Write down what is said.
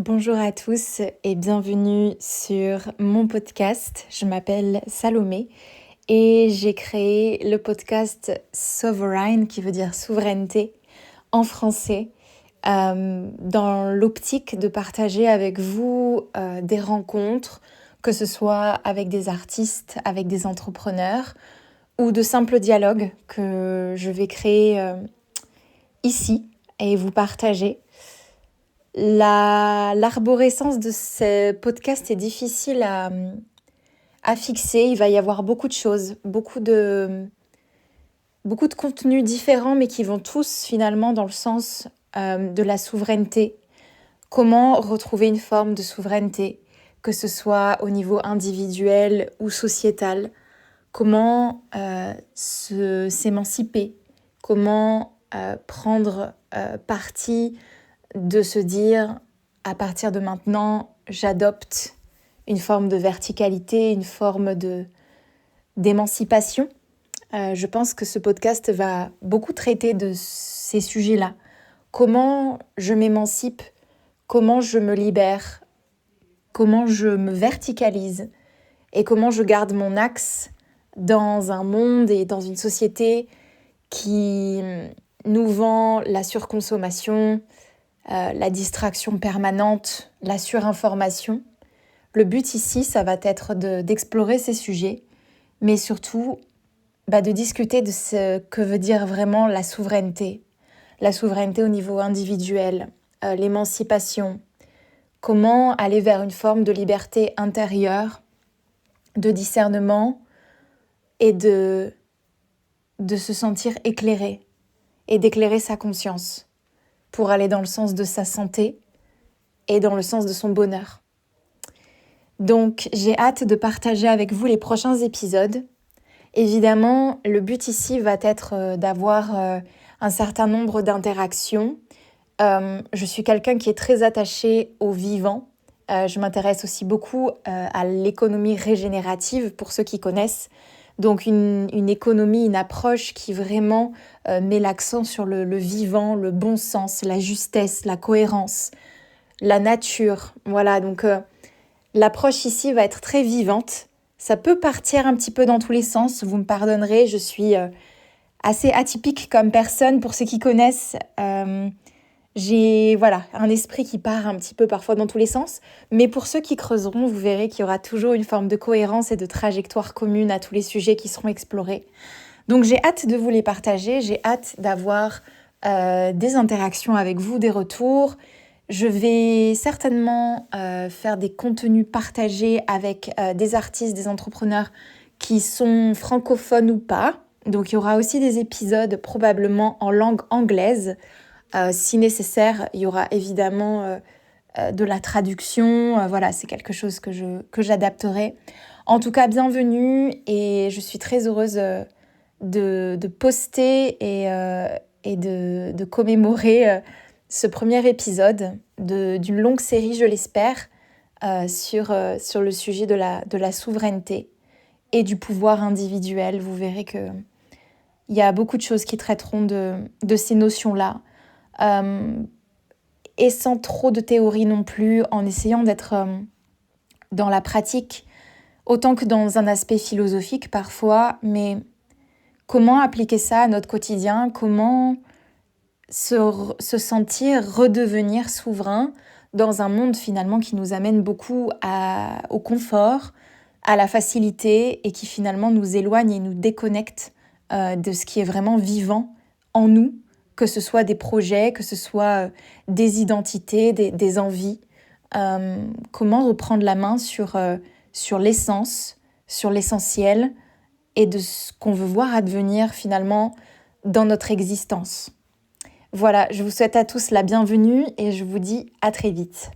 Bonjour à tous et bienvenue sur mon podcast. Je m'appelle Salomé et j'ai créé le podcast Sovereign qui veut dire souveraineté en français dans l'optique de partager avec vous des rencontres, que ce soit avec des artistes, avec des entrepreneurs ou de simples dialogues que je vais créer ici et vous partager. L'arborescence de ce podcast est difficile à fixer. Il va y avoir beaucoup de choses, beaucoup de contenus différents, mais qui vont tous finalement dans le sens de la souveraineté. Comment retrouver une forme de souveraineté, que ce soit au niveau individuel ou sociétal. Comment s'émanciper, comment prendre parti de se dire, à partir de maintenant, j'adopte une forme de verticalité, une forme d'émancipation. Je pense que ce podcast va beaucoup traiter de ces sujets-là. Comment je m'émancipe, comment je me libère, comment je me verticalise et comment je garde mon axe dans un monde et dans une société qui nous vend la surconsommation, la distraction permanente, la surinformation. Le but ici, ça va être d'explorer ces sujets, mais surtout de discuter de ce que veut dire vraiment la souveraineté au niveau individuel, l'émancipation, comment aller vers une forme de liberté intérieure, de discernement et de se sentir éclairé et d'éclairer sa conscience pour aller dans le sens de sa santé et dans le sens de son bonheur. Donc, j'ai hâte de partager avec vous les prochains épisodes. Évidemment, le but ici va être d'avoir un certain nombre d'interactions. Je suis quelqu'un qui est très attaché au vivant. Je m'intéresse aussi beaucoup à l'économie régénérative, pour ceux qui connaissent. Donc une économie, une approche qui vraiment met l'accent sur le vivant, le bon sens, la justesse, la cohérence, la nature. Voilà, donc l'approche ici va être très vivante. Ça peut partir un petit peu dans tous les sens, vous me pardonnerez, je suis assez atypique comme personne. Pour ceux qui connaissent, j'ai un esprit qui part un petit peu parfois dans tous les sens, mais pour ceux qui creuseront, vous verrez qu'il y aura toujours une forme de cohérence et de trajectoire commune à tous les sujets qui seront explorés. Donc j'ai hâte de vous les partager, j'ai hâte d'avoir des interactions avec vous, des retours. Je vais certainement faire des contenus partagés avec des artistes, des entrepreneurs qui sont francophones ou pas. Donc il y aura aussi des épisodes probablement en langue anglaise. Si nécessaire, il y aura évidemment de la traduction. C'est quelque chose que j'adapterai. En tout cas, bienvenue et je suis très heureuse de poster et de commémorer ce premier épisode d'une longue série, je l'espère, sur le sujet de la souveraineté et du pouvoir individuel. Vous verrez qu'il y a beaucoup de choses qui traiteront de ces notions-là. Et sans trop de théorie non plus, en essayant d'être dans la pratique autant que dans un aspect philosophique parfois, mais comment appliquer ça à notre quotidien, comment se sentir redevenir souverain dans un monde finalement qui nous amène beaucoup au confort, à la facilité et qui finalement nous éloigne et nous déconnecte de ce qui est vraiment vivant en nous, que ce soit des projets, que ce soit des identités, des envies. Comment reprendre la main sur l'essence, sur l'essentiel et de ce qu'on veut voir advenir finalement dans notre existence. Voilà, je vous souhaite à tous la bienvenue et je vous dis à très vite.